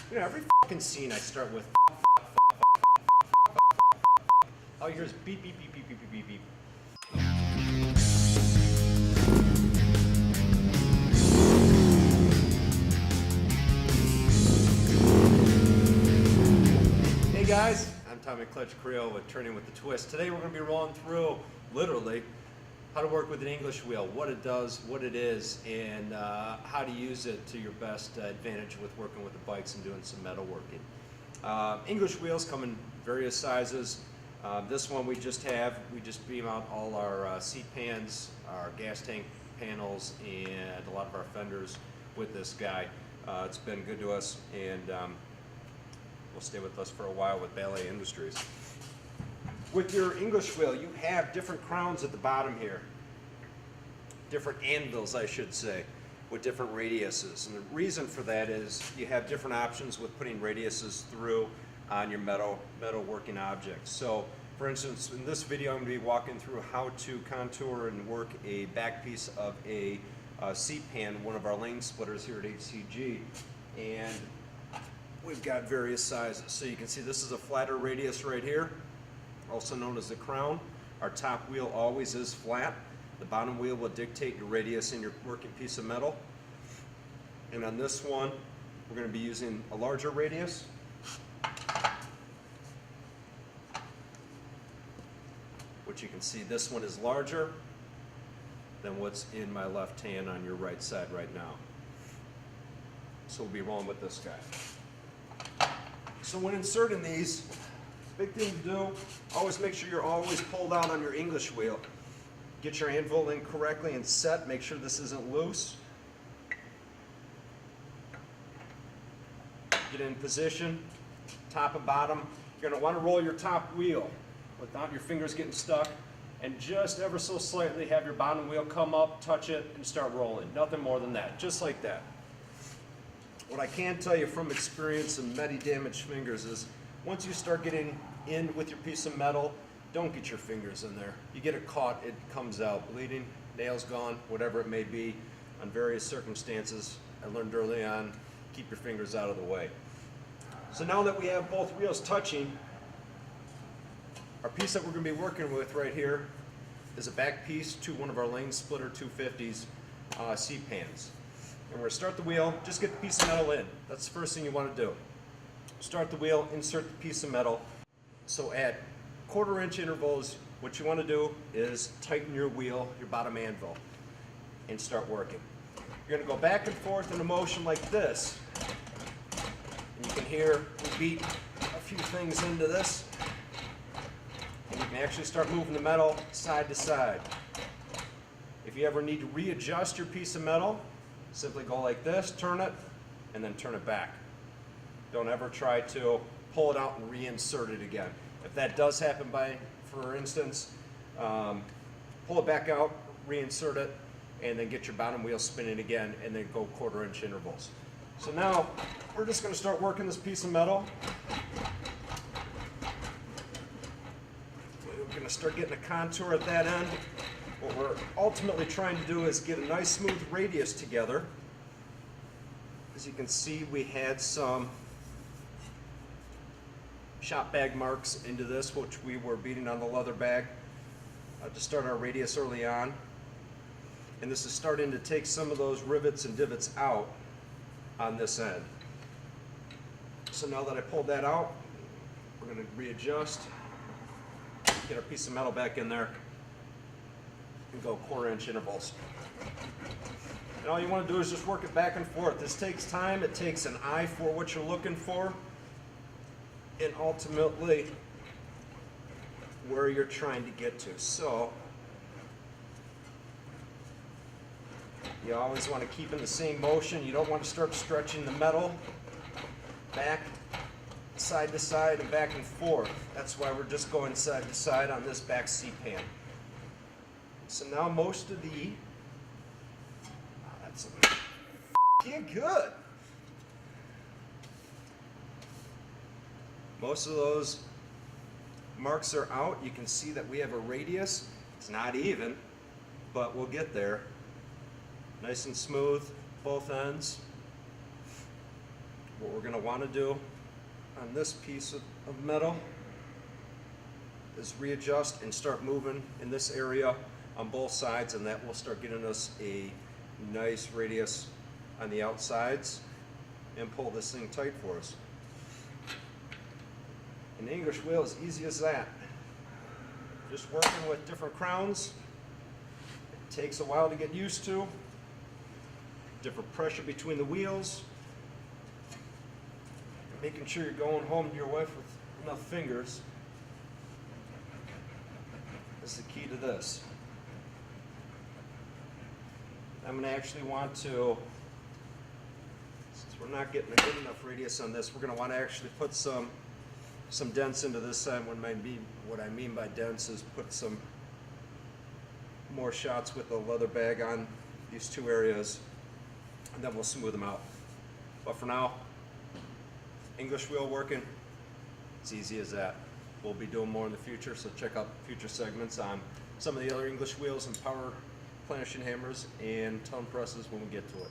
You know, every fucking scene I start with all you hear is beep, beep, beep, beep, beep, beep, beep, beep. Hey guys, I'm Tommy Clutch Creel with Turning with the Twist. Today we're going to be rolling through, literally, how to work with an English wheel, what it does, what it is, and how to use it to your best advantage with working with the bikes and doing some metalworking. English wheels come in various sizes. This one we just beam out all our seat pans, our gas tank panels, and a lot of our fenders with this guy. It's been good to us, and will stay with us for a while with Ballet Industries. With your English wheel, you have different crowns at the bottom here. Different anvils, I should say, with different radiuses. And the reason for that is you have different options with putting radiuses through on your metal working objects. So, for instance, in this video I'm going to be walking through how to contour and work a back piece of a seat pan, one of our lane splitters here at HCG. And we've got various sizes. So you can see this is a flatter radius right here, also known as the crown. Our top wheel always is flat. The bottom wheel will dictate your radius in your working piece of metal. And on this one, we're going to be using a larger radius. Which you can see this one is larger than what's in my left hand on your right side right now. So we'll be rolling with this guy. So when inserting these, big thing to do, always make sure you're always pulled out on your English wheel. Get your anvil in correctly and set. Make sure this isn't loose. Get in position, top and bottom. You're going to want to roll your top wheel without your fingers getting stuck, and just ever so slightly have your bottom wheel come up, touch it, and start rolling. Nothing more than that, just like that. What I can tell you from experience and many damaged fingers is once you start getting in with your piece of metal, don't get your fingers in there. You get it caught, it comes out bleeding, nails gone, whatever it may be. On various circumstances, I learned early on, keep your fingers out of the way. So now that we have both wheels touching, our piece that we're going to be working with right here is a back piece to one of our lane splitter 250s seat pans. And we're going to start the wheel, just get the piece of metal in. That's the first thing you want to do. Start the wheel, insert the piece of metal. So at 1/4 inch intervals, what you want to do is tighten your wheel, your bottom anvil, and start working. You're going to go back and forth in a motion like this. And you can hear we beat a few things into this. And you can actually start moving the metal side to side. If you ever need to readjust your piece of metal, simply go like this, turn it, and then turn it back. Don't ever try to pull it out and reinsert it again. If that does happen for instance, pull it back out, reinsert it, and then get your bottom wheel spinning again, and then go 1/4 inch intervals. So now, we're just going to start working this piece of metal. We're going to start getting a contour at that end. What we're ultimately trying to do is get a nice smooth radius together. As you can see, we had some shop bag marks into this, which we were beating on the leather bag to start our radius early on. And this is starting to take some of those rivets and divots out on this end. So now that I pulled that out, we're going to readjust, get our piece of metal back in there, and go 1/4 inch intervals. And all you want to do is just work it back and forth. This takes time, it takes an eye for what you're looking for, and ultimately where you're trying to get to. So you always want to keep in the same motion. You don't want to start stretching the metal back, side to side, and back and forth. That's why we're just going side to side on this back seat pan. So now most of the, that's good. Most of those marks are out. You can see that we have a radius. It's not even, but we'll get there. Nice and smooth, both ends. what we're going to want to do on this piece of metal is readjust and start moving in this area on both sides, and that will start getting us a nice radius on the outsides and pull this thing tight for us. An English wheel is easy as that. Just working with different crowns. It takes a while to get used to. Different pressure between the wheels. Making sure you're going home to your wife with enough fingers is the key to this. I'm going to actually want to, since we're not getting a good enough radius on this, we're going to want to actually put some dents into this side. What I mean by dents is put some more shots with the leather bag on these two areas, and then we'll smooth them out. But for now, English wheel working, it's easy as that. We'll be doing more in the future, so check out future segments on some of the other English wheels and power planishing hammers and tone presses when we get to it.